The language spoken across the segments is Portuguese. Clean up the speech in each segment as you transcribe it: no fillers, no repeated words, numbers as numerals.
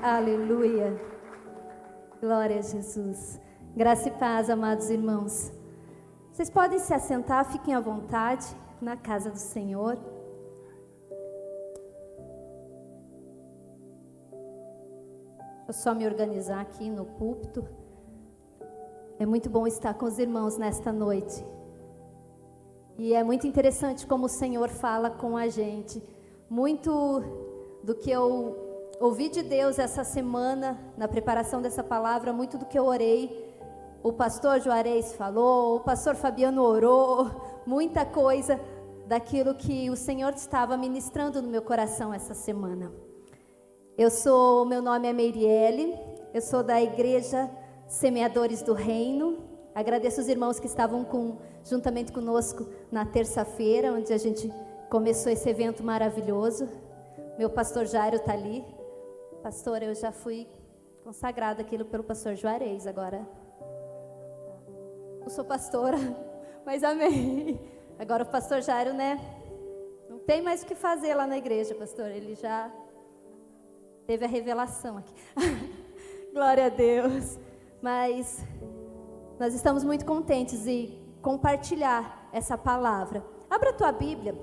Aleluia. Glória a Jesus. Graça e paz, amados irmãos. Vocês podem se assentar, fiquem à vontade na casa do Senhor. Deixa eu só me organizar aqui no púlpito. É muito bom estar com os irmãos nesta noite. E é muito interessante como o Senhor fala com a gente. Muito do que eu ouvi de Deus essa semana, na preparação dessa palavra, muito do que eu orei, o pastor Juarez falou, o pastor Fabiano orou, muita coisa daquilo que o Senhor estava ministrando no meu coração essa semana. Meu nome é Meiriele, eu sou da Igreja Semeadores do Reino. Agradeço os irmãos que estavam juntamente conosco na terça-feira, onde a gente começou esse evento maravilhoso. Meu pastor Jairo está ali. Pastor, eu já fui consagrada aquilo pelo pastor Juarez, agora não sou pastora, mas amém. Agora o pastor Jairo, né, não tem mais o que fazer lá na igreja, pastor, ele já teve a revelação aqui. Glória a Deus. Mas nós estamos muito contentes em compartilhar essa palavra. Abra a tua Bíblia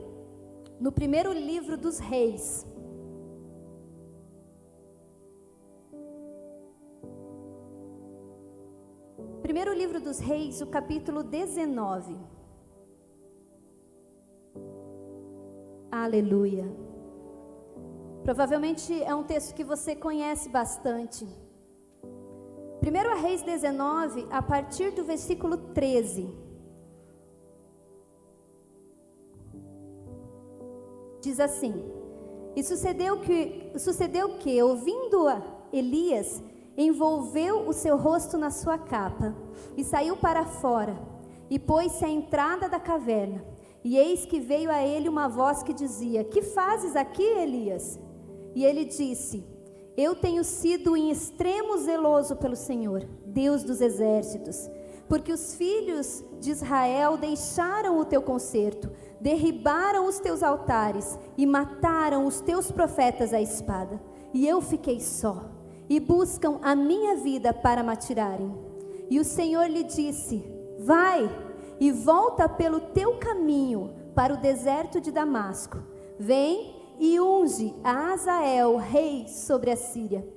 no primeiro livro dos Reis. Primeiro livro dos Reis, o capítulo 19. Aleluia. Provavelmente é um texto que você conhece bastante. Primeiro a Reis 19, a partir do versículo 13. Diz assim: E sucedeu que ouvindo Elias, envolveu o seu rosto na sua capa, e saiu para fora, e pôs-se à entrada da caverna. E eis que veio a ele uma voz que dizia: Que fazes aqui, Elias? E ele disse: Eu tenho sido em extremo zeloso pelo Senhor, Deus dos exércitos, porque os filhos de Israel deixaram o teu concerto, derribaram os teus altares e mataram os teus profetas à espada. E eu fiquei só, e buscam a minha vida para me atirarem. E o Senhor lhe disse: Vai e volta pelo teu caminho para o deserto de Damasco. Vem e unge a Azael, rei sobre a Síria.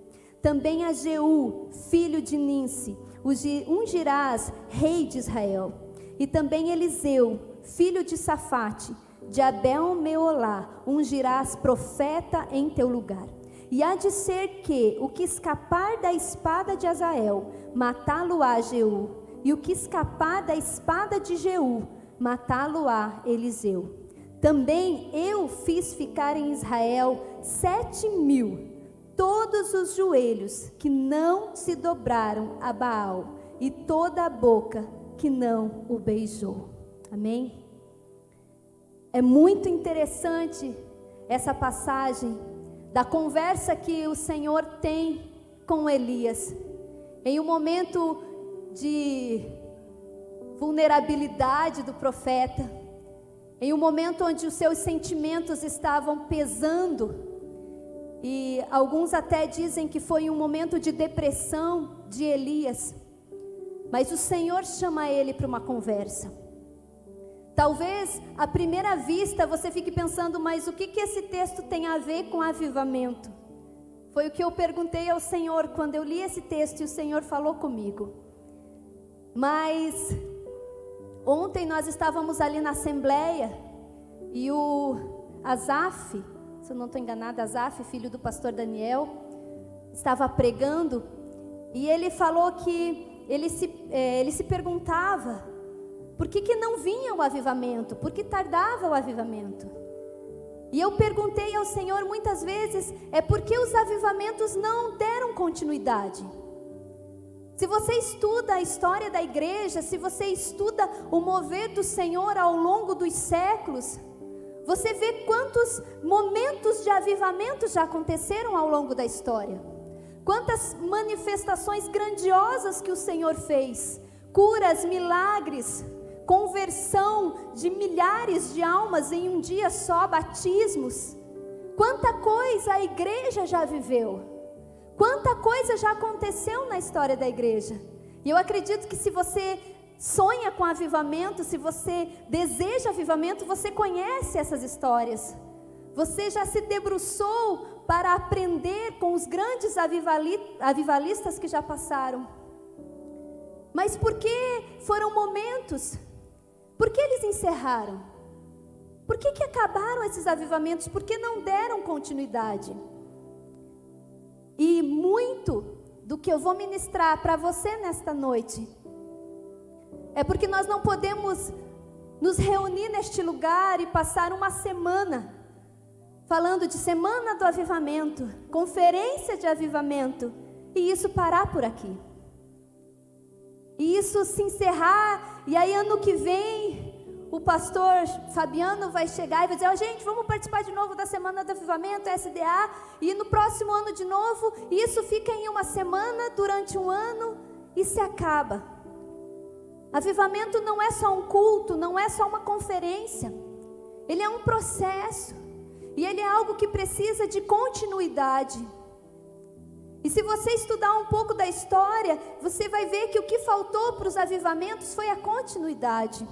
Também a Jeú, filho de Ninsi, ungirás rei de Israel. E também Eliseu, filho de Safate, de Abel-Meolá, ungirás profeta em teu lugar. E há de ser que o que escapar da espada de Azael, matá-lo-á Jeú, e o que escapar da espada de Jeú, matá-lo-á Eliseu. Também eu fiz ficar em Israel 7.000, todos os joelhos que não se dobraram a Baal, e toda a boca que não o beijou. Amém? É muito interessante essa passagem da conversa que o Senhor tem com Elias, em um momento de vulnerabilidade do profeta, em um momento onde os seus sentimentos estavam pesando, e alguns até dizem que foi um momento de depressão de Elias, mas o Senhor chama ele para uma conversa. Talvez, à primeira vista, você fique pensando, mas o que esse texto tem a ver com avivamento? Foi o que eu perguntei ao Senhor quando eu li esse texto e o Senhor falou comigo. Mas ontem nós estávamos ali na assembleia e o Asaf, se eu não estou enganada, Asaf, filho do pastor Daniel, estava pregando, e ele falou que ele se perguntava: por que não vinha o avivamento? Por que tardava o avivamento? E eu perguntei ao Senhor muitas vezes, é porque os avivamentos não deram continuidade. Se você estuda a história da igreja, se você estuda o mover do Senhor ao longo dos séculos, você vê quantos momentos de avivamento já aconteceram ao longo da história. Quantas manifestações grandiosas que o Senhor fez, curas, milagres, conversão de milhares de almas em um dia só, batismos. Quanta coisa a igreja já viveu. Quanta coisa já aconteceu na história da igreja. E eu acredito que se você sonha com avivamento, se você deseja avivamento, você conhece essas histórias. Você já se debruçou para aprender com os grandes avivalistas que já passaram. Mas por que foram momentos? Por que eles encerraram? Por que acabaram esses avivamentos? Por que não deram continuidade? E muito do que eu vou ministrar para você nesta noite é porque nós não podemos nos reunir neste lugar e passar uma semana falando de semana do avivamento, conferência de avivamento, e isso parar por aqui. E isso se encerrar, e aí ano que vem o pastor Fabiano vai chegar e vai dizer: gente, vamos participar de novo da semana do avivamento, SDA, e no próximo ano de novo, e isso fica em uma semana, durante um ano, e se acaba. Avivamento não é só um culto, não é só uma conferência, ele é um processo, e ele é algo que precisa de continuidade. E se você estudar um pouco da história, você vai ver que o que faltou para os avivamentos foi a continuidade,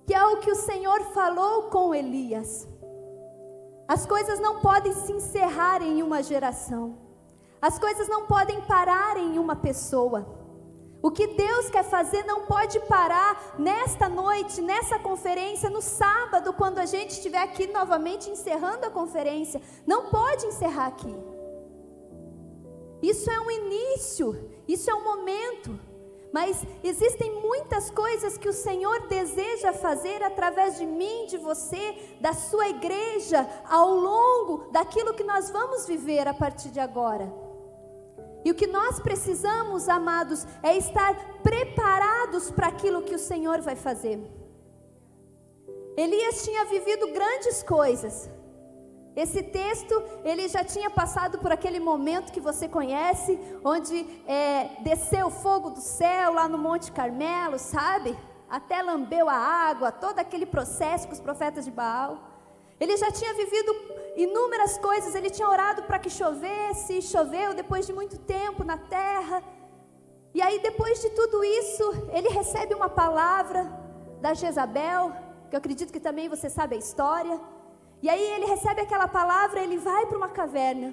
que é o que o Senhor falou com Elias. As coisas não podem se encerrar em uma geração, as coisas não podem parar em uma pessoa. O que Deus quer fazer não pode parar nesta noite, nessa conferência, no sábado, quando a gente estiver aqui novamente encerrando a conferência. Não pode encerrar aqui. Isso é um início, isso é um momento. Mas existem muitas coisas que o Senhor deseja fazer através de mim, de você, da sua igreja, ao longo daquilo que nós vamos viver a partir de agora. E o que nós precisamos, amados, é estar preparados para aquilo que o Senhor vai fazer. Elias tinha vivido grandes coisas. Esse texto, ele já tinha passado por aquele momento que você conhece, onde desceu fogo do céu lá no Monte Carmelo, sabe? Até lambeu a água, todo aquele processo com os profetas de Baal. Ele já tinha vivido inúmeras coisas, ele tinha orado para que chovesse, choveu depois de muito tempo na terra. E aí depois de tudo isso, ele recebe uma palavra da Jezabel, que eu acredito que também você sabe a história. E aí ele recebe aquela palavra, ele vai para uma caverna.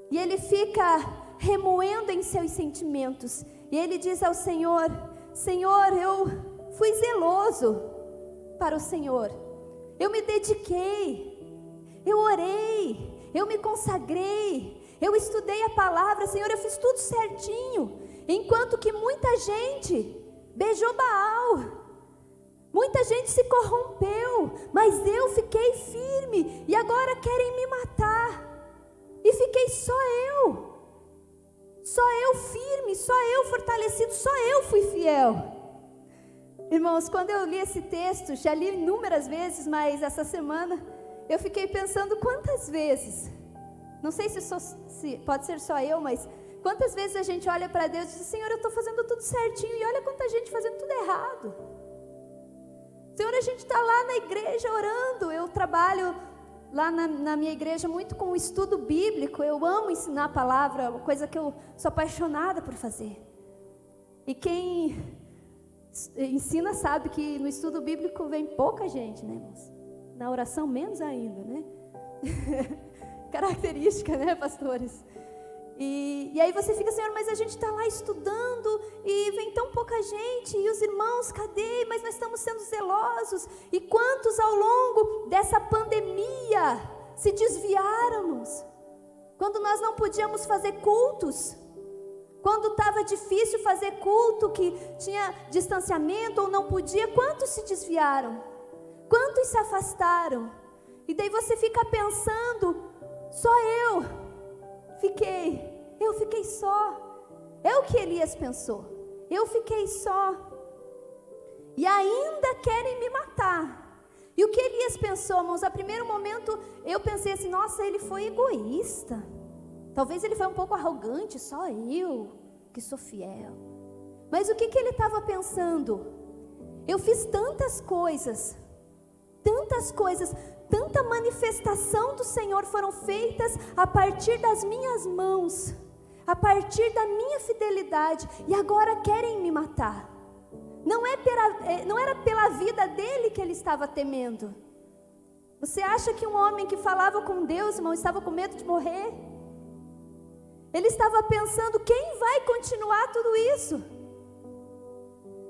E ele fica remoendo em seus sentimentos. E ele diz ao Senhor: Senhor, eu fui zeloso para o Senhor. Eu me dediquei, eu orei, eu me consagrei, eu estudei a palavra, Senhor, eu fiz tudo certinho. Enquanto que muita gente beijou Baal, muita gente se corrompeu, mas eu fiquei firme e agora querem me matar. E fiquei só eu firme, só eu fortalecido, só eu fui fiel. Irmãos, quando eu li esse texto, já li inúmeras vezes, mas essa semana eu fiquei pensando quantas vezes, não sei se pode ser só eu, mas quantas vezes a gente olha para Deus e diz: Senhor, eu estou fazendo tudo certinho, e olha quanta gente fazendo tudo errado. Senhor, a gente está lá na igreja orando, eu trabalho lá na minha igreja muito com o estudo bíblico, eu amo ensinar a palavra, uma coisa que eu sou apaixonada por fazer. E quem ensina sabe que no estudo bíblico vem pouca gente, né, irmãos? Na oração menos ainda, né? Característica, né, pastores? E aí você fica: Senhor, mas a gente está lá estudando e vem tão pouca gente, e os irmãos, cadê? Mas nós estamos sendo zelosos. E quantos ao longo dessa pandemia se desviáramos? Quando nós não podíamos fazer cultos, quando estava difícil fazer culto, que tinha distanciamento ou não podia, quantos se desviaram? Quantos se afastaram? E daí você fica pensando: só eu fiquei só. É o que Elias pensou. Eu fiquei só. E ainda querem me matar. E o que Elias pensou, irmãos? A primeiro momento eu pensei assim: nossa, ele foi egoísta. Talvez ele foi um pouco arrogante, só eu que sou fiel. Mas o que ele estava pensando? Eu fiz tantas coisas, tanta manifestação do Senhor foram feitas a partir das minhas mãos, a partir da minha fidelidade, e agora querem me matar. Não era pela vida dele que ele estava temendo. Você acha que um homem que falava com Deus, irmão, estava com medo de morrer? Ele estava pensando, quem vai continuar tudo isso?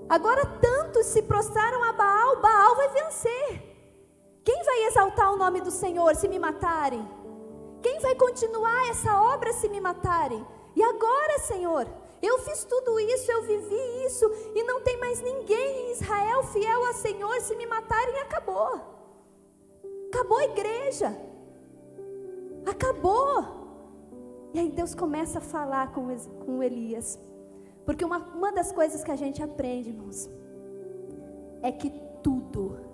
Agora tantos se prostraram a Baal, Baal vai vencer. Quem vai exaltar o nome do Senhor se me matarem? Quem vai continuar essa obra se me matarem? E agora, Senhor, eu fiz tudo isso, eu vivi isso, e não tem mais ninguém em Israel fiel ao Senhor, se me matarem, acabou. Acabou a igreja. Acabou. E aí Deus começa a falar com Elias. Porque uma das coisas que a gente aprende, irmãos, é que tudo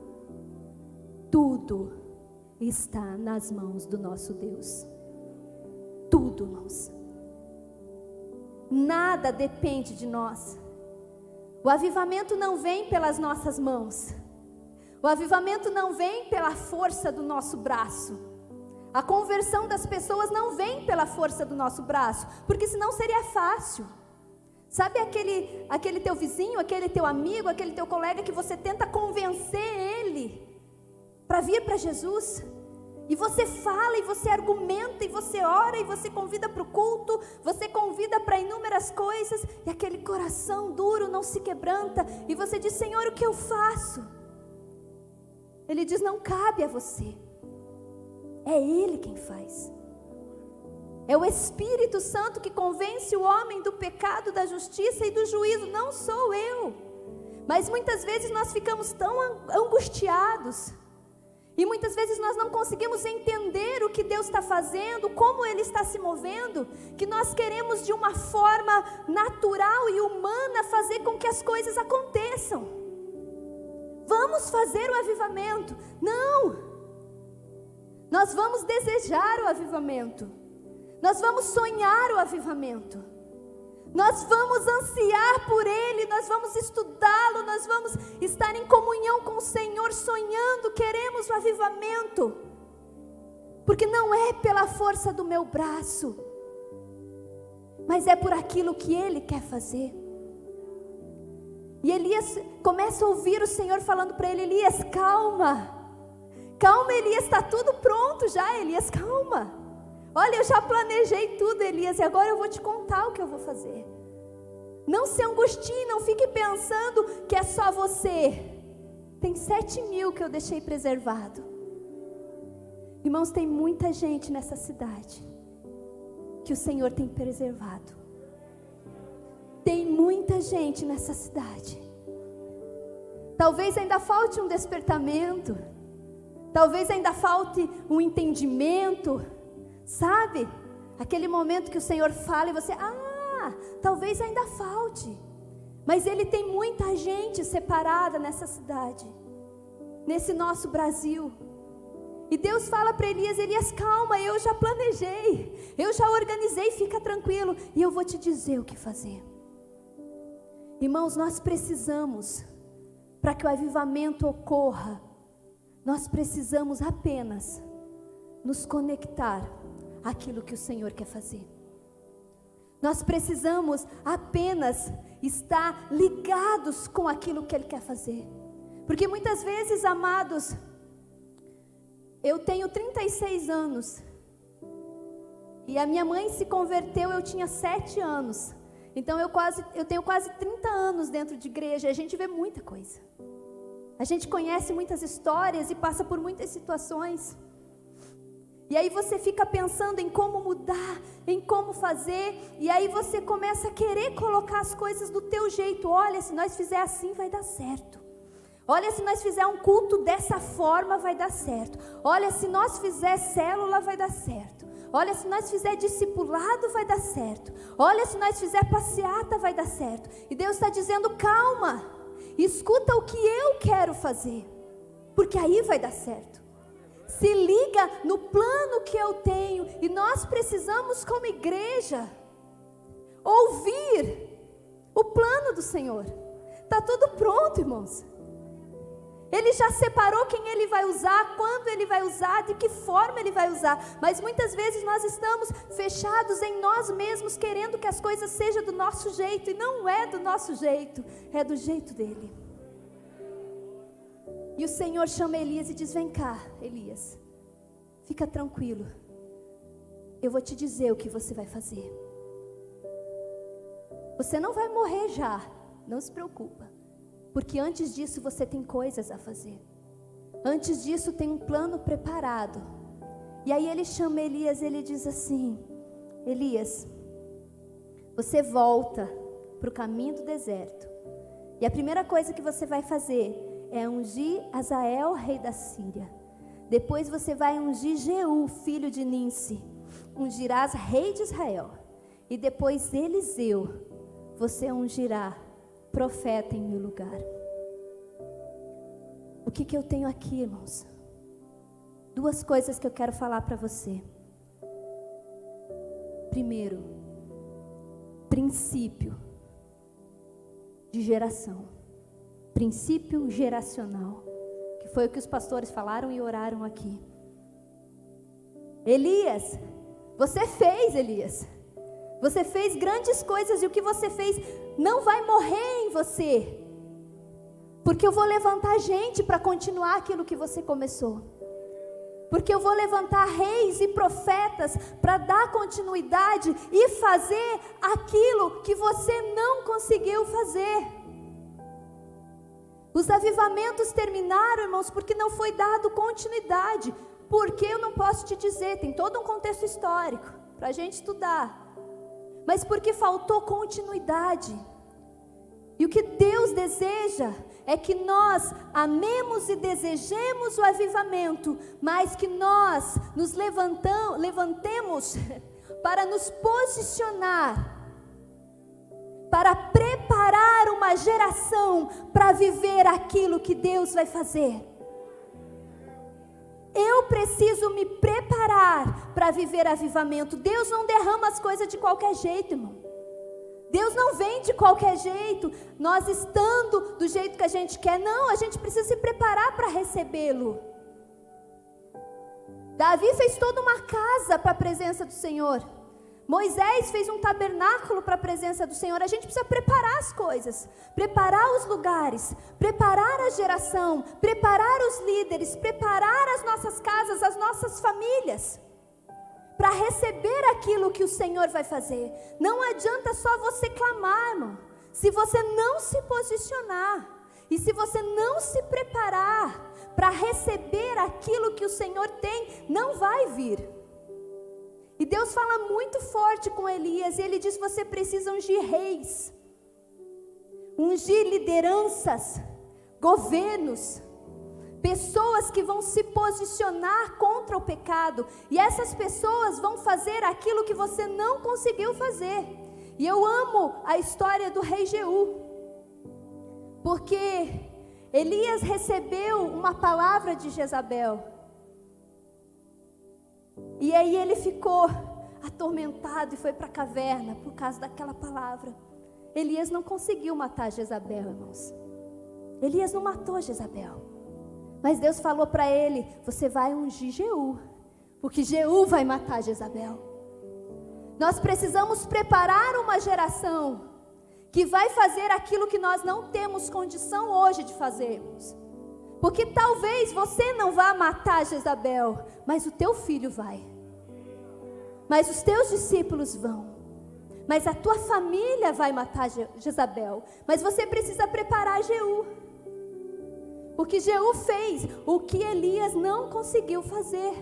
está nas mãos do nosso Deus. Tudo, irmãos. Nada depende de nós. O avivamento não vem pelas nossas mãos. O avivamento não vem pela força do nosso braço. A conversão das pessoas não vem pela força do nosso braço, porque senão seria fácil. Sabe aquele teu vizinho, aquele teu amigo, aquele teu colega que você tenta convencer ele para vir para Jesus? E você fala, e você argumenta, e você ora, e você convida para o culto, você convida para inúmeras coisas, e aquele coração duro não se quebranta, e você diz, Senhor, o que eu faço? Ele diz, não cabe a você, é Ele quem faz. É o Espírito Santo que convence o homem do pecado, da justiça e do juízo, não sou eu. Mas muitas vezes nós ficamos tão angustiados, e muitas vezes nós não conseguimos entender o que Deus está fazendo, como Ele está se movendo, que nós queremos de uma forma natural e humana fazer com que as coisas aconteçam. Vamos fazer o avivamento. Não! Nós vamos desejar o avivamento. Nós vamos sonhar o avivamento. Nós vamos ansiar por Ele, nós vamos estudá-lo, nós vamos estar em comunhão com o Senhor, sonhando, queremos o avivamento. Porque não é pela força do meu braço, mas é por aquilo que Ele quer fazer. E Elias começa a ouvir o Senhor falando para ele, Elias, calma. Calma, Elias, está tudo pronto já, Elias, calma. Olha, eu já planejei tudo, Elias, e agora eu vou te contar o que eu vou fazer. Não se angustie, não fique pensando que é só você. Tem 7.000 que eu deixei preservado. Irmãos, tem muita gente nessa cidade que o Senhor tem preservado. Tem muita gente nessa cidade. Talvez ainda falte um despertamento. Talvez ainda falte um entendimento. Sabe? Aquele momento que o Senhor fala e você, talvez ainda falte. Mas Ele tem muita gente separada nessa cidade, nesse nosso Brasil. E Deus fala para Elias, Elias, calma, eu já planejei, eu já organizei, fica tranquilo, e eu vou te dizer o que fazer. Irmãos, nós precisamos, para que o avivamento ocorra, nós precisamos apenas nos conectar àquilo que o Senhor quer fazer. Nós precisamos apenas estar ligados com aquilo que Ele quer fazer. Porque muitas vezes, amados, eu tenho 36 anos. E a minha mãe se converteu, eu tinha 7 anos. Então eu tenho quase 30 anos dentro de igreja. E a gente vê muita coisa. A gente conhece muitas histórias e passa por muitas situações. E aí você fica pensando em como mudar, em como fazer, e aí você começa a querer colocar as coisas do teu jeito. Olha, se nós fizer assim vai dar certo. Olha, se nós fizer um culto dessa forma vai dar certo. Olha, se nós fizer célula vai dar certo. Olha, se nós fizer discipulado vai dar certo. Olha, se nós fizer passeata vai dar certo. E Deus está dizendo, calma, escuta o que eu quero fazer, porque aí vai dar certo. Se liga no plano que eu tenho. E nós precisamos, como igreja, ouvir o plano do Senhor. Está tudo pronto, irmãos. Ele já separou quem Ele vai usar, quando Ele vai usar, de que forma Ele vai usar. Mas muitas vezes nós estamos fechados em nós mesmos, querendo que as coisas sejam do nosso jeito. E não é do nosso jeito, é do jeito dEle. E o Senhor chama Elias e diz: vem cá, Elias, fica tranquilo. Eu vou te dizer o que você vai fazer. Você não vai morrer já, não se preocupa. Porque antes disso você tem coisas a fazer. Antes disso tem um plano preparado. E aí ele chama Elias, ele diz assim: Elias, você volta para o caminho do deserto. E a primeira coisa que você vai fazer é ungir Azael, rei da Síria. Depois você vai ungir Jeú, filho de Ninsi. Ungirás rei de Israel. E depois Eliseu, você ungirá profeta em meu lugar. O que eu tenho aqui, irmãos? Duas coisas que eu quero falar para você. Primeiro, princípio de geração. Princípio geracional. Que foi o que os pastores falaram e oraram aqui. Elias, você fez, Elias. Você fez grandes coisas e o que você fez não vai morrer em você. Porque eu vou levantar gente para continuar aquilo que você começou. Porque eu vou levantar reis e profetas para dar continuidade e fazer aquilo que você não conseguiu fazer. Os avivamentos terminaram, irmãos, porque não foi dado continuidade. Porque eu não posso te dizer, tem todo um contexto histórico para a gente estudar. Mas porque faltou continuidade. E o que Deus deseja é que nós amemos e desejemos o avivamento, mas que nós nos levantemos para nos posicionar, para preparar uma geração para viver aquilo que Deus vai fazer. Eu preciso me preparar para viver avivamento. Deus não derrama as coisas de qualquer jeito, irmão. Deus não vem de qualquer jeito, nós estando do jeito que a gente quer. Não, a gente precisa se preparar para recebê-lo. Davi fez toda uma casa para a presença do Senhor. Moisés fez um tabernáculo para a presença do Senhor. A gente precisa preparar as coisas, preparar os lugares, preparar a geração, preparar os líderes, preparar as nossas casas, as nossas famílias, para receber aquilo que o Senhor vai fazer. Não adianta só você clamar, irmão, se você não se posicionar, e se você não se preparar para receber aquilo que o Senhor tem, não vai vir. E Deus fala muito forte com Elias, e Ele diz: você precisa ungir reis, ungir lideranças, governos, pessoas que vão se posicionar contra o pecado, e essas pessoas vão fazer aquilo que você não conseguiu fazer. E eu amo a história do rei Jeú, porque Elias recebeu uma palavra de Jezabel, e aí ele ficou atormentado e foi para a caverna por causa daquela palavra. Elias não conseguiu matar Jezabel, irmãos. Elias não matou Jezabel, mas Deus falou para ele: você vai ungir Jeú, porque Jeú vai matar Jezabel. Nós precisamos preparar uma geração que vai fazer aquilo que nós não temos condição hoje de fazermos. Porque talvez você não vá matar Jezabel, mas o teu filho vai. Mas os teus discípulos vão. Mas a tua família vai matar Jezabel. Mas você precisa preparar Jeú. Porque Jeú fez o que Elias não conseguiu fazer.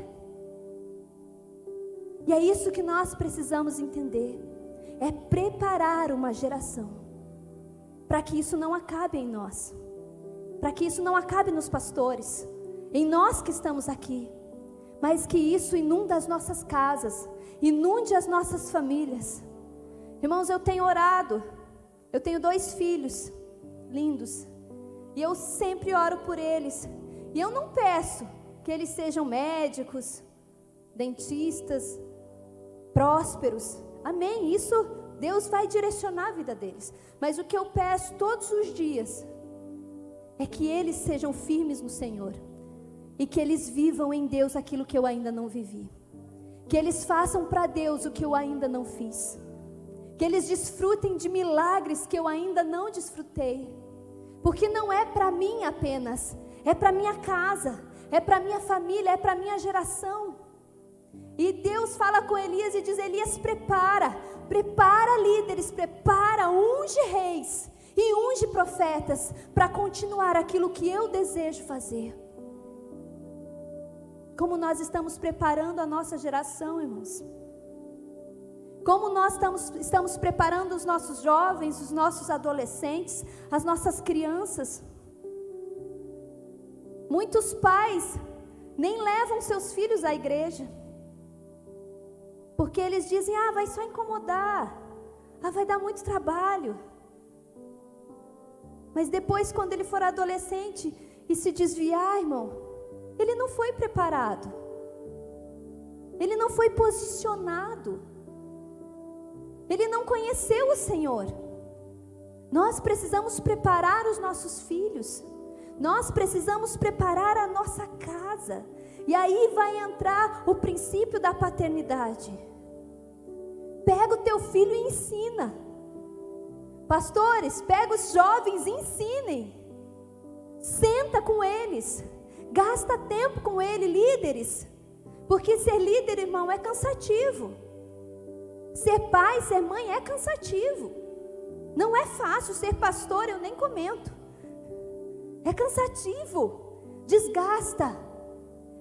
E é isso que nós precisamos entender. É preparar uma geração para que isso não acabe em nós. Para que isso não acabe nos pastores, em nós que estamos aqui, mas que isso inunda as nossas casas, inunde as nossas famílias. Irmãos, eu tenho orado, eu tenho 2 filhos lindos, e eu sempre oro por eles, e eu não peço que eles sejam médicos, dentistas, prósperos, amém, isso Deus vai direcionar a vida deles, mas o que eu peço todos os dias é que eles sejam firmes no Senhor. E que eles vivam em Deus aquilo que eu ainda não vivi. Que eles façam para Deus o que eu ainda não fiz. Que eles desfrutem de milagres que eu ainda não desfrutei. Porque não é para mim apenas, é para minha casa, é para minha família, é para minha geração. E Deus fala com Elias e diz: Elias, prepara líderes, prepara, unge reis e unge profetas para continuar aquilo que eu desejo fazer. Como nós estamos preparando a nossa geração, irmãos? Como nós estamos preparando os nossos jovens, os nossos adolescentes, as nossas crianças? Muitos pais nem levam seus filhos à igreja, porque eles dizem: vai só incomodar, vai dar muito trabalho. Mas depois, quando ele for adolescente e se desviar, irmão, ele não foi preparado, ele não foi posicionado, ele não conheceu o Senhor. Nós precisamos preparar os nossos filhos, nós precisamos preparar a nossa casa, e aí vai entrar o princípio da paternidade. Pega o teu filho e ensina. Pastores, pega os jovens e ensinem. Senta com eles, gasta tempo com ele, líderes, porque ser líder, irmão, é cansativo. Ser pai, ser mãe é cansativo. Não é fácil. Ser pastor, eu nem comento. É cansativo, desgasta.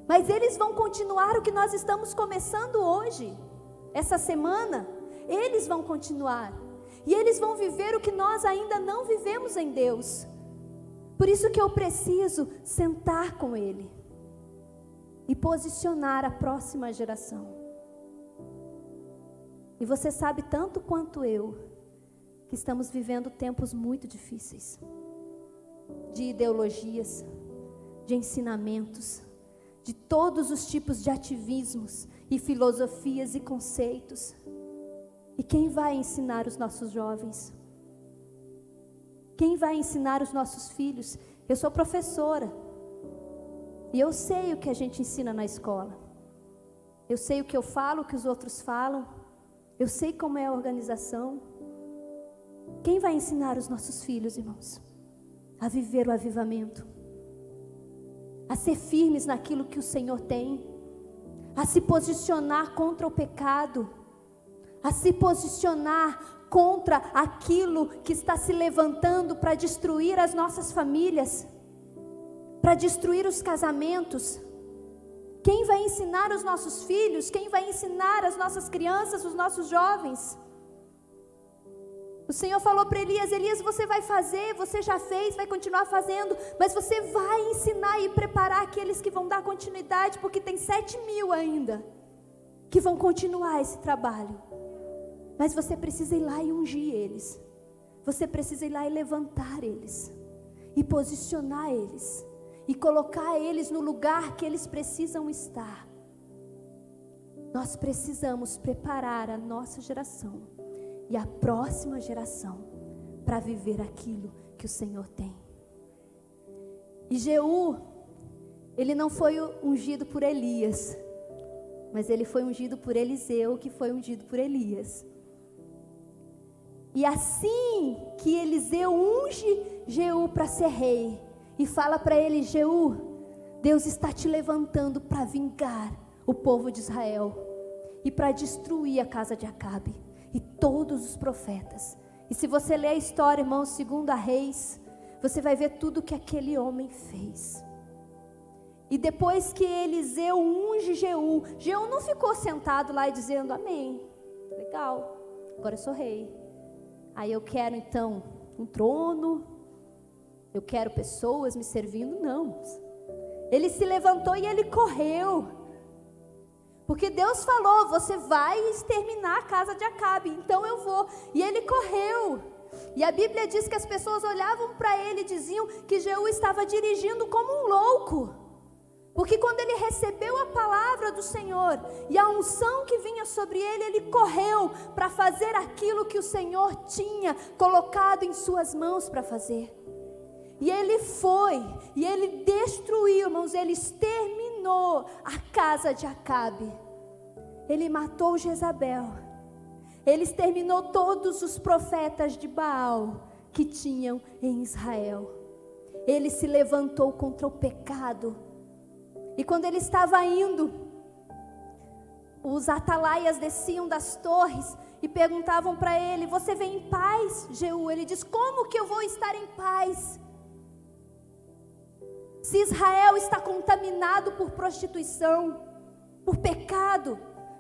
Mas eles vão continuar o que nós estamos começando hoje, essa semana. Eles vão continuar, e eles vão viver o que nós ainda não vivemos em Deus. Por isso que eu preciso sentar com ele e posicionar a próxima geração. E você sabe tanto quanto eu que estamos vivendo tempos muito difíceis, de ideologias, de ensinamentos, de todos os tipos de ativismos e filosofias e conceitos. E quem vai ensinar os nossos jovens? Quem vai ensinar os nossos filhos? Eu sou professora, e eu sei o que a gente ensina na escola. Eu sei o que eu falo, o que os outros falam. Eu sei como é a organização. Quem vai ensinar os nossos filhos, irmãos? A viver o avivamento, a ser firmes naquilo que o Senhor tem, a se posicionar contra o pecado, a se posicionar contra aquilo que está se levantando para destruir as nossas famílias, para destruir os casamentos. Quem vai ensinar os nossos filhos? Quem vai ensinar as nossas crianças, os nossos jovens? O Senhor falou para Elias: Elias, você vai fazer, você já fez, vai continuar fazendo, mas você vai ensinar e preparar aqueles que vão dar continuidade, porque tem 7.000 ainda que vão continuar esse trabalho. Mas você precisa ir lá e ungir eles, você precisa ir lá e levantar eles, e posicionar eles, e colocar eles no lugar que eles precisam estar. Nós precisamos preparar a nossa geração e a próxima geração para viver aquilo que o Senhor tem. E Jeú, ele não foi ungido por Elias, mas ele foi ungido por Eliseu, que foi ungido por Elias. E assim que Eliseu unge Jeú para ser rei, e fala para ele: Jeú, Deus está te levantando para vingar o povo de Israel, e para destruir a casa de Acabe e todos os profetas. E se você ler a história, irmãos, 2 Reis, você vai ver tudo que aquele homem fez. E depois que Eliseu unge Jeú, Jeú não ficou sentado lá e dizendo: amém, legal, agora eu sou rei. Aí eu quero então um trono, eu quero pessoas me servindo. Não, ele se levantou e ele correu, porque Deus falou: você vai exterminar a casa de Acabe, então eu vou. E ele correu, e a Bíblia diz que as pessoas olhavam para ele e diziam que Jeú estava dirigindo como um louco, porque quando ele recebeu a palavra do Senhor e a unção que vinha sobre ele, ele correu para fazer aquilo que o Senhor tinha colocado em suas mãos para fazer. E ele foi, e ele destruiu, irmãos, ele exterminou a casa de Acabe. Ele matou Jezabel. Ele exterminou todos os profetas de Baal que tinham em Israel. Ele se levantou contra o pecado. E quando ele estava indo, os atalaias desciam das torres e perguntavam para ele: você vem em paz, Jeú? Ele diz: como que eu vou estar em paz? Se Israel está contaminado por prostituição, por pecado,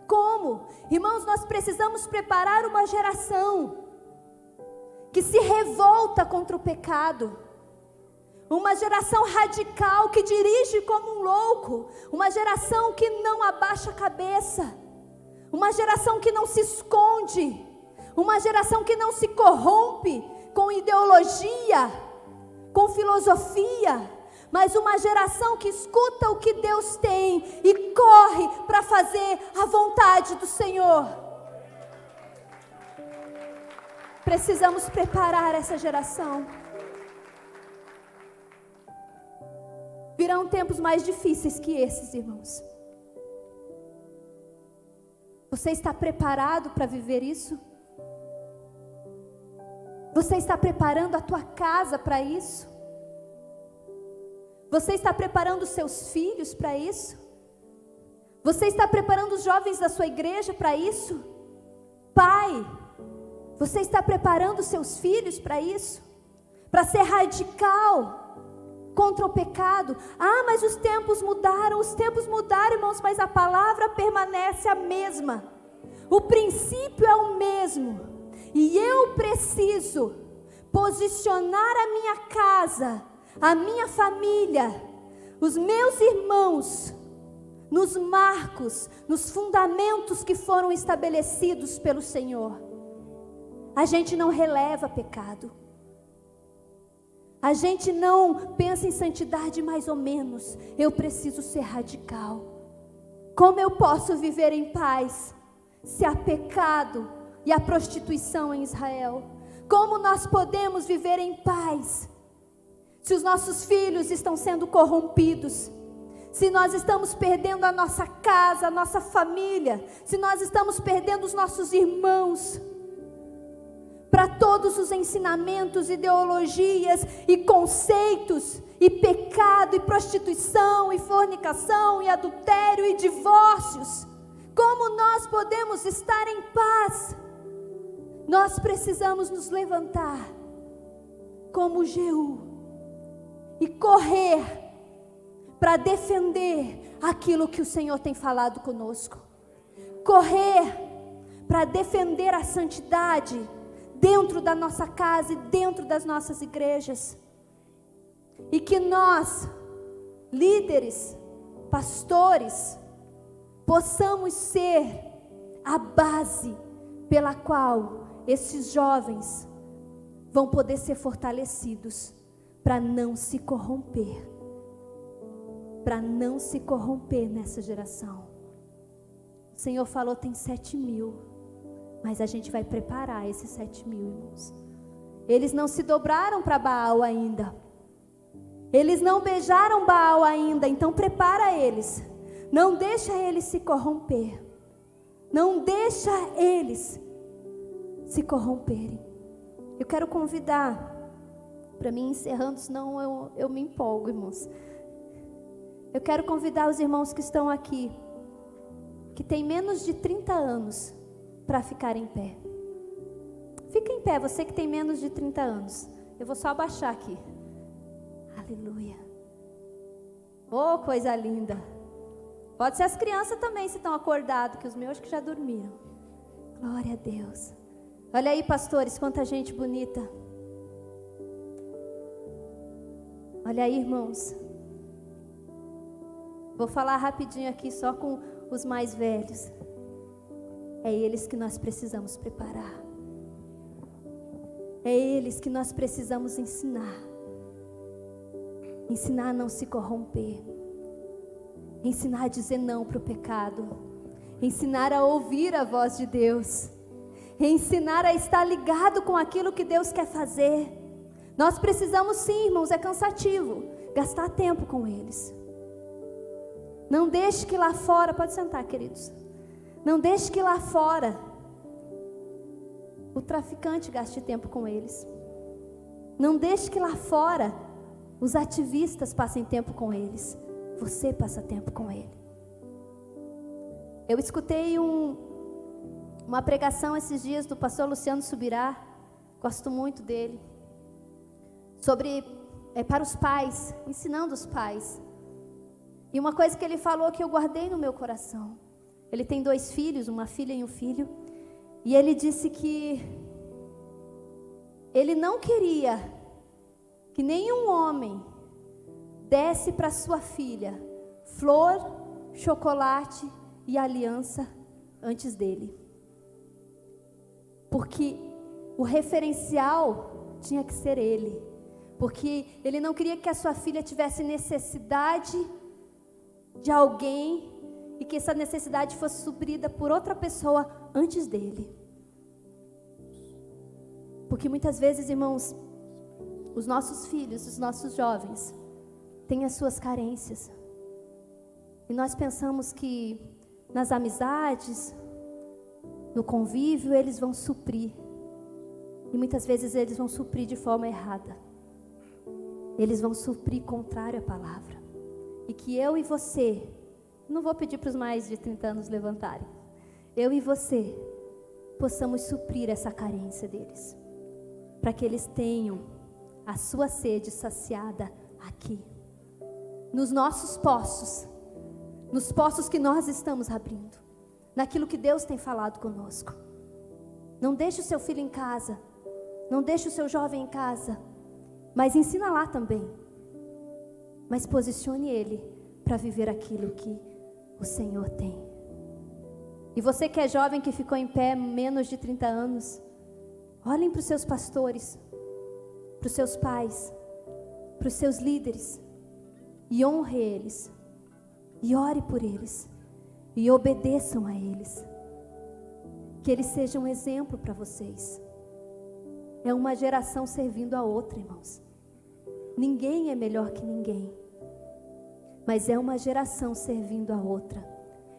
como? Irmãos, nós precisamos preparar uma geração que se revolta contra o pecado. Uma geração radical que dirige como um louco. Uma geração que não abaixa a cabeça. Uma geração que não se esconde. Uma geração que não se corrompe com ideologia, com filosofia. Mas uma geração que escuta o que Deus tem e corre para fazer a vontade do Senhor. Precisamos preparar essa geração. Virão tempos mais difíceis que esses, irmãos. Você está preparado para viver isso? Você está preparando a tua casa para isso? Você está preparando os seus filhos para isso? Você está preparando os jovens da sua igreja para isso? Pai, você está preparando os seus filhos para isso? Para ser radical contra o pecado? Ah, mas os tempos mudaram, irmãos, mas a palavra permanece a mesma. O princípio é o mesmo. E eu preciso posicionar a minha casa, a minha família, os meus irmãos, nos marcos, nos fundamentos que foram estabelecidos pelo Senhor. A gente não releva pecado. A gente não pensa em santidade mais ou menos. Eu preciso ser radical. Como eu posso viver em paz se há pecado e há prostituição em Israel? Como nós podemos viver em paz se os nossos filhos estão sendo corrompidos? Se nós estamos perdendo a nossa casa, a nossa família, se nós estamos perdendo os nossos irmãos para todos os ensinamentos, ideologias e conceitos, e pecado, e prostituição, e fornicação, e adultério, e divórcios. Como nós podemos estar em paz? Nós precisamos nos levantar como Jeú e correr para defender aquilo que o Senhor tem falado conosco. Correr para defender a santidade dentro da nossa casa e dentro das nossas igrejas. E que nós, líderes, pastores, possamos ser a base pela qual esses jovens vão poder ser fortalecidos para não se corromper. Para não se corromper nessa geração. O Senhor falou: tem 7.000. Mas a gente vai preparar esses 7.000, irmãos. Eles não se dobraram para Baal ainda. Eles não beijaram Baal ainda. Então prepara eles. Não deixa eles se corromper. Não deixa eles se corromperem. Eu quero convidar, para mim encerrando, senão eu me empolgo, irmãos. Eu quero convidar os irmãos que estão aqui, que têm menos de 30 anos, para ficar em pé. Fica em pé, você que tem menos de 30 anos. Eu vou só abaixar aqui. Aleluia. Oh, coisa linda. Pode ser as crianças também, se estão acordados, que os meus que já dormiram. Glória a Deus. Olha aí, pastores, quanta gente bonita. Olha aí, irmãos. Vou falar rapidinho aqui só com os mais velhos. É eles que nós precisamos preparar. É eles que nós precisamos ensinar. Ensinar a não se corromper. Ensinar a dizer não para o pecado. Ensinar a ouvir a voz de Deus. Ensinar a estar ligado com aquilo que Deus quer fazer. Nós precisamos sim, irmãos, é cansativo, gastar tempo com eles. Não deixe que lá fora, pode sentar, queridos. Não deixe que lá fora o traficante gaste tempo com eles. Não deixe que lá fora os ativistas passem tempo com eles. Você passa tempo com ele. Eu escutei uma pregação esses dias do pastor Luciano Subirá. Gosto muito dele. Sobre, para os pais, ensinando os pais. E uma coisa que ele falou que eu guardei no meu coração. Ele tem 2 filhos, uma filha e um filho. E ele disse que ele não queria que nenhum homem desse para sua filha flor, chocolate e aliança antes dele. Porque o referencial tinha que ser ele. Porque ele não queria que a sua filha tivesse necessidade de alguém e que essa necessidade fosse suprida por outra pessoa antes dele. Porque muitas vezes, irmãos, os nossos filhos, os nossos jovens têm as suas carências. E nós pensamos que nas amizades, no convívio, eles vão suprir. E muitas vezes eles vão suprir de forma errada. Eles vão suprir contrário à palavra. E que eu e você, não vou pedir para os mais de 30 anos levantarem, eu e você possamos suprir essa carência deles, para que eles tenham a sua sede saciada aqui, nos nossos poços, nos poços que nós estamos abrindo, naquilo que Deus tem falado conosco. Não deixe o seu filho em casa, não deixe o seu jovem em casa, mas ensina lá também. Mas posicione ele para viver aquilo que o Senhor tem. E você que é jovem, que ficou em pé menos de 30 anos, olhem para os seus pastores, para os seus pais, para os seus líderes, e honre eles, e ore por eles, e obedeçam a eles. Que eles sejam um exemplo para vocês. É uma geração servindo a outra, irmãos. Ninguém é melhor que ninguém, mas é uma geração servindo a outra.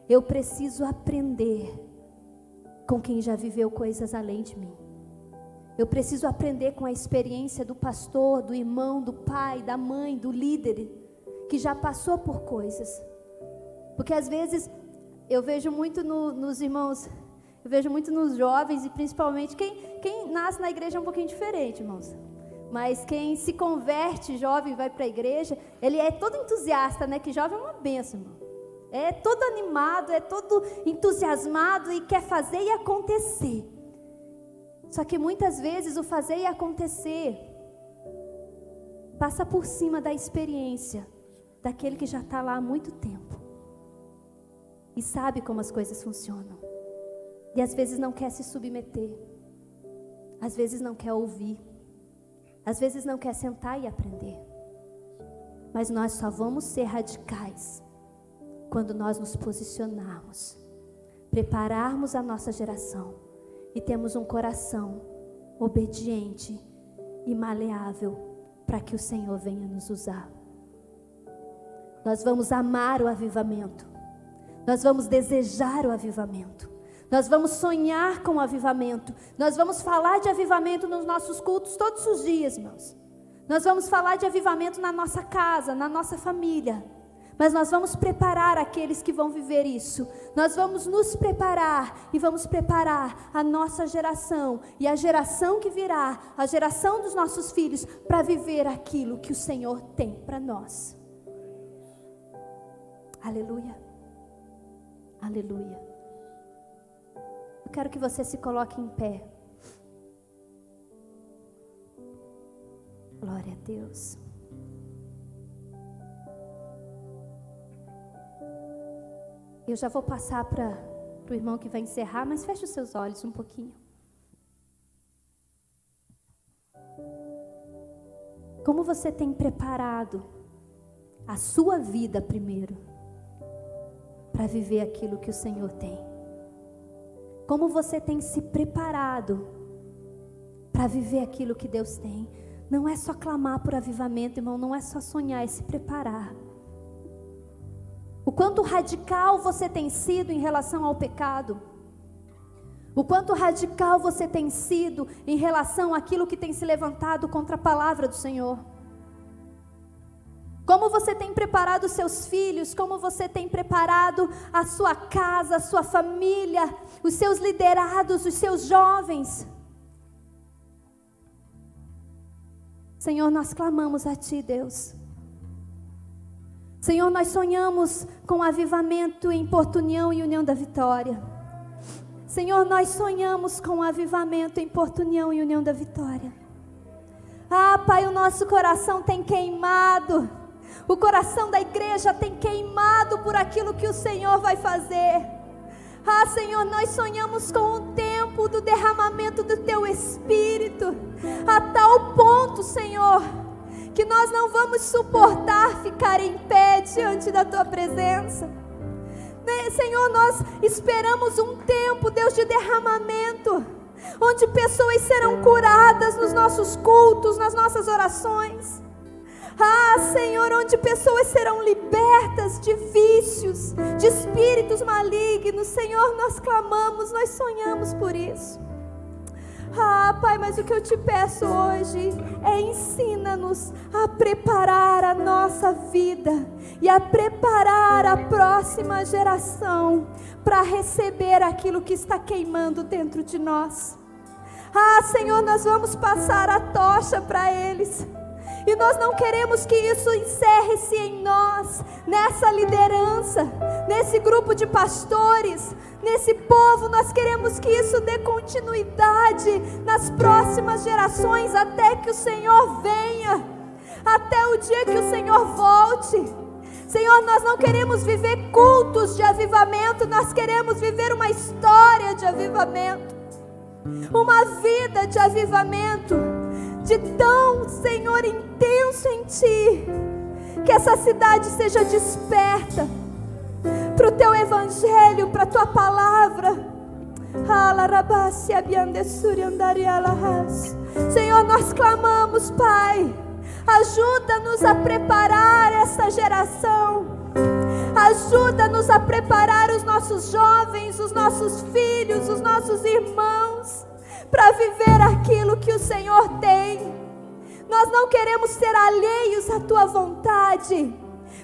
Eu preciso aprender com quem já viveu coisas além de mim. Eu preciso aprender com a experiência do pastor, do irmão, do pai, da mãe, do líder, que já passou por coisas. Porque às vezes eu vejo muito nos irmãos, eu vejo muito nos jovens, e principalmente quem nasce na igreja é um pouquinho diferente, irmãos. Mas quem se converte jovem e vai para a igreja, ele é todo entusiasta, né? Que jovem é uma bênção, irmão. É todo animado, é todo entusiasmado e quer fazer e acontecer. Só que muitas vezes o fazer e acontecer passa por cima da experiência daquele que já está lá há muito tempo e sabe como as coisas funcionam. E às vezes não quer se submeter, às vezes não quer ouvir, às vezes não quer sentar e aprender. Mas nós só vamos ser radicais quando nós nos posicionarmos, prepararmos a nossa geração e temos um coração obediente e maleável para que o Senhor venha nos usar. Nós vamos amar o avivamento, nós vamos desejar o avivamento, nós vamos sonhar com o avivamento, nós vamos falar de avivamento nos nossos cultos todos os dias, irmãos. Nós vamos falar de avivamento na nossa casa, na nossa família. Mas nós vamos preparar aqueles que vão viver isso. Nós vamos nos preparar e vamos preparar a nossa geração e a geração que virá, a geração dos nossos filhos, para viver aquilo que o Senhor tem para nós. Aleluia. Aleluia. Eu quero que você se coloque em pé. Glória a Deus. Eu já vou passar para o irmão que vai encerrar, mas feche os seus olhos um pouquinho. Como você tem preparado a sua vida primeiro para viver aquilo que o Senhor tem? Como você tem se preparado para viver aquilo que Deus tem? não é só clamar por avivamento, irmão, não é só sonhar, é se preparar. O quanto radical você tem sido em relação ao pecado. O quanto radical você tem sido em relação àquilo que tem se levantado contra a palavra do Senhor. Como você tem preparado os seus filhos, como você tem preparado a sua casa, a sua família, os seus liderados, os seus jovens. Senhor, nós clamamos a Ti, Deus. Senhor, nós sonhamos com avivamento em Porto União e União da Vitória. Senhor, nós sonhamos com avivamento em Porto União e União da Vitória. Ah, Pai, o nosso coração tem queimado. O coração da igreja tem queimado por aquilo que o Senhor vai fazer. Ah, Senhor, nós sonhamos com o tempo do derramamento do Teu Espírito, a tal ponto, Senhor, que nós não vamos suportar ficar em pé diante da Tua presença. Senhor, nós esperamos um tempo, Deus, de derramamento, onde pessoas serão curadas nos nossos cultos, nas nossas orações. Ah, Senhor, onde pessoas serão libertas de vícios, de espíritos malignos. Senhor, nós clamamos, nós sonhamos por isso. Ah, Pai, mas o que eu te peço hoje é ensina-nos a preparar a nossa vida e a preparar a próxima geração para receber aquilo que está queimando dentro de nós. Ah, Senhor, nós vamos passar a tocha para eles. E nós não queremos que isso encerre-se em nós, nessa liderança, nesse grupo de pastores, nesse povo. Nós queremos que isso dê continuidade nas próximas gerações, até que o Senhor venha, até o dia que o Senhor volte. Senhor, nós não queremos viver cultos de avivamento, nós queremos viver uma história de avivamento, uma vida de avivamento, de tão, Senhor, intenso em Ti, que essa cidade seja desperta para o Teu Evangelho, para a Tua Palavra. Senhor, nós clamamos, Pai, ajuda-nos a preparar essa geração, ajuda-nos a preparar os nossos jovens, os nossos filhos, os nossos irmãos, para viver aquilo que o Senhor tem. Nós não queremos ser alheios à Tua vontade,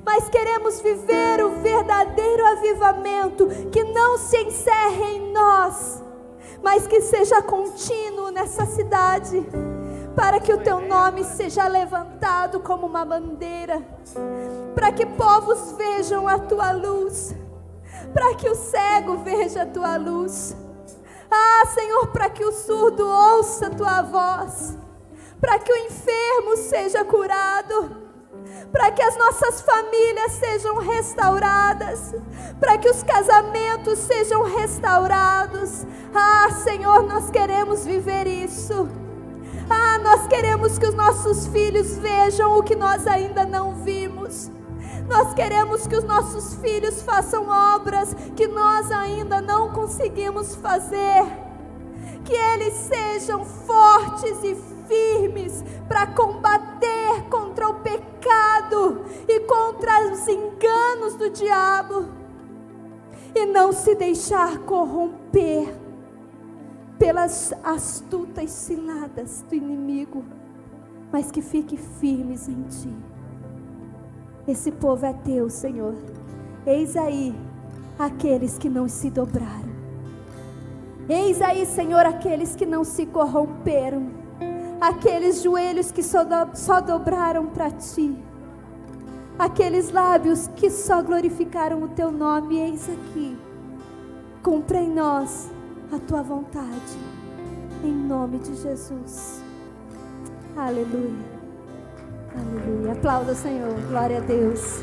mas queremos viver o verdadeiro avivamento, que não se encerre em nós, mas que seja contínuo nessa cidade, para que o Teu nome seja levantado como uma bandeira, para que povos vejam a Tua luz, para que o cego veja a Tua luz. Ah, Senhor, para que o surdo ouça a Tua voz, para que o enfermo seja curado, para que as nossas famílias sejam restauradas, para que os casamentos sejam restaurados. Ah, Senhor, nós queremos viver isso. Ah, nós queremos que os nossos filhos vejam o que nós ainda não vimos. Nós queremos que os nossos filhos façam obras que nós ainda não conseguimos fazer. Que eles sejam fortes e firmes para combater contra o pecado e contra os enganos do diabo. E não se deixar corromper pelas astutas ciladas do inimigo, mas que fique firmes em Ti. Esse povo é Teu, Senhor. Eis aí aqueles que não se dobraram. Eis aí, Senhor, aqueles que não se corromperam. Aqueles joelhos que só dobraram para Ti. Aqueles lábios que só glorificaram o Teu nome. Eis aqui. Cumpra em nós a Tua vontade. Em nome de Jesus. Aleluia. Aleluia. Aplauda o Senhor. Glória a Deus.